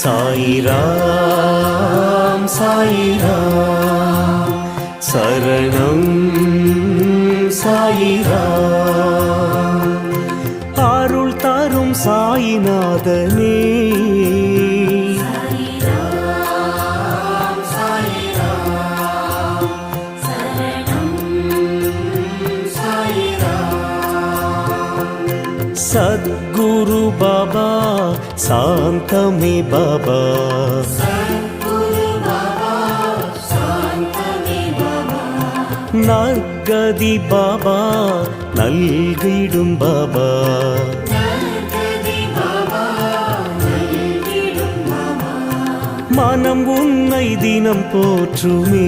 சாயிராம் சாயிராம் சரணம் சாயிராம் அருள் தரும் சாயிநாதனே சத்குரு பாபா சாந்தமே பாபா நற்கதி பாபா நல்கிடும் பாபா மனம் உன்னை தினம் போற்றுமே.